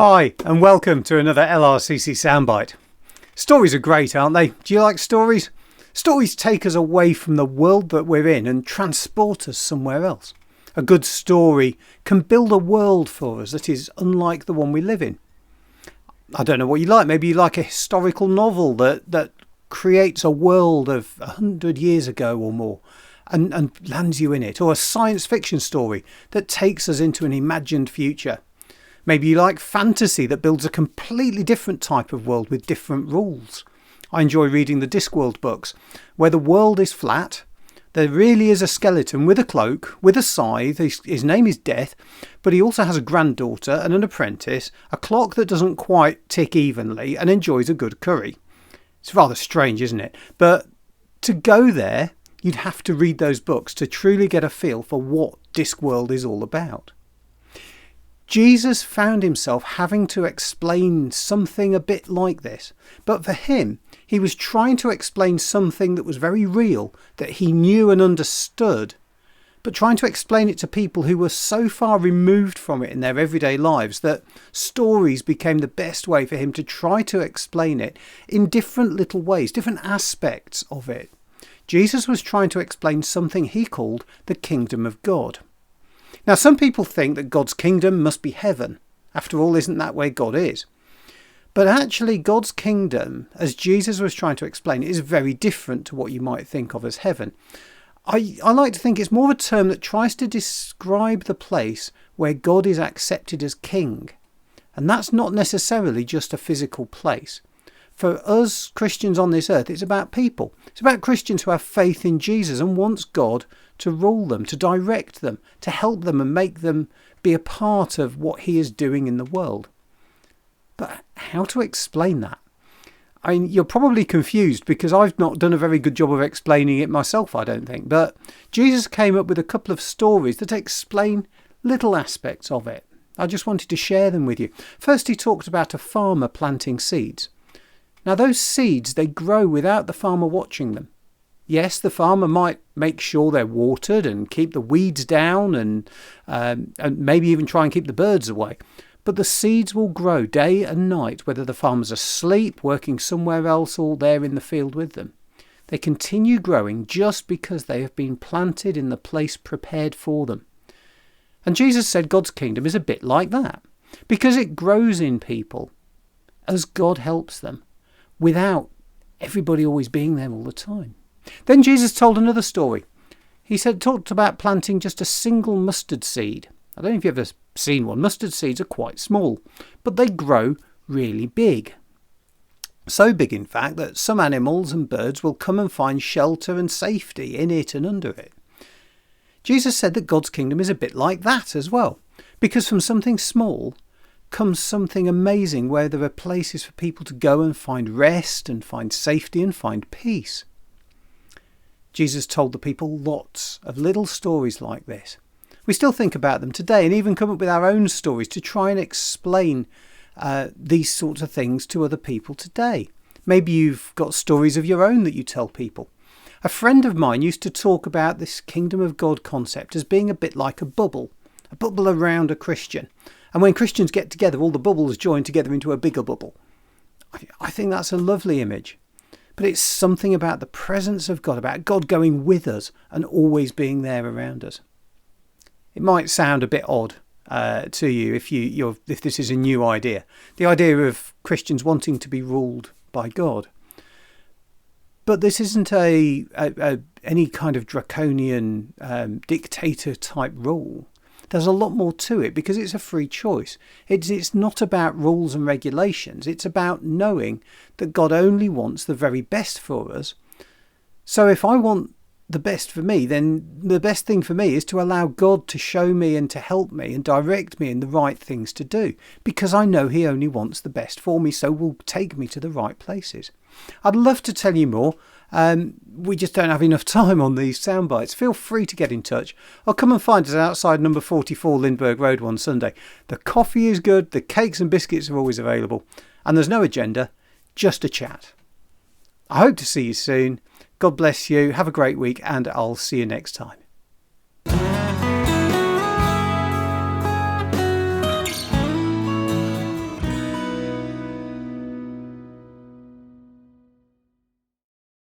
Hi, and welcome to another LRCC Soundbite. Stories are great, aren't they? Do you like stories? Stories take us away from the world that we're in and transport us somewhere else. A good story can build a world for us that is unlike the one we live in. I don't know what you like. Maybe you like a historical novel that creates a world of 100 years ago or more and lands you in it. Or a science fiction story that takes us into an imagined future. Maybe you like fantasy that builds a completely different type of world with different rules. I enjoy reading the Discworld books, where the world is flat. There really is a skeleton with a cloak, with a scythe. His name is Death, but he also has a granddaughter and an apprentice, a clock that doesn't quite tick evenly, and enjoys a good curry. It's rather strange, isn't it? But to go there, you'd have to read those books to truly get a feel for what Discworld is all about. Jesus found himself having to explain something a bit like this. But for him, he was trying to explain something that was very real, that he knew and understood, but trying to explain it to people who were so far removed from it in their everyday lives that stories became the best way for him to try to explain it in different little ways, different aspects of it. Jesus was trying to explain something he called the kingdom of God. Now, some people think that God's kingdom must be heaven. After all, isn't that where God is? But actually, God's kingdom, as Jesus was trying to explain, is very different to what you might think of as heaven. I like to think it's more a term that tries to describe the place where God is accepted as king. And that's not necessarily just a physical place. For us Christians on this earth, it's about people. It's about Christians who have faith in Jesus and wants God to rule them, to direct them, to help them and make them be a part of what he is doing in the world. But how to explain that? I mean, you're probably confused because I've not done a very good job of explaining it myself, I don't think. But Jesus came up with a couple of stories that explain little aspects of it. I just wanted to share them with you. First, he talked about a farmer planting seeds. Now, those seeds, they grow without the farmer watching them. Yes, the farmer might make sure they're watered and keep the weeds down and maybe even try and keep the birds away. But the seeds will grow day and night, whether the farmer's asleep, working somewhere else, or they're in the field with them. They continue growing just because they have been planted in the place prepared for them. And Jesus said God's kingdom is a bit like that, because it grows in people as God helps them, without everybody always being there all the time. Then Jesus told another story. He talked about planting just a single mustard seed. I don't know if you've ever seen one. Mustard seeds are quite small, but they grow really big. So big, in fact, that some animals and birds will come and find shelter and safety in it and under it. Jesus said that God's kingdom is a bit like that as well, because from something small comes something amazing where there are places for people to go and find rest and find safety and find peace. Jesus told the people lots of little stories like this. We still think about them today and even come up with our own stories to try and explain these sorts of things to other people today. Maybe you've got stories of your own that you tell people. A friend of mine used to talk about this kingdom of God concept as being a bit like a bubble around a Christian. And when Christians get together, all the bubbles join together into a bigger bubble. I think that's a lovely image. But it's something about the presence of God, about God going with us and always being there around us. It might sound a bit odd to you if this is a new idea. The idea of Christians wanting to be ruled by God. But this isn't any kind of draconian dictator type rule. There's a lot more to it because it's a free choice. It's not about rules and regulations. It's about knowing that God only wants the very best for us. So if I want the best for me, then the best thing for me is to allow God to show me and to help me and direct me in the right things to do, because I know he only wants the best for me, so will take me to the right places. I'd love to tell you more. We just don't have enough time on these sound bites. Feel free to get in touch or come and find us outside number 44 Lindbergh Road one Sunday. The coffee is good, the cakes and biscuits are always available, and there's no agenda, just a chat. I hope to see you soon. God bless you, have a great week, and I'll see you next time.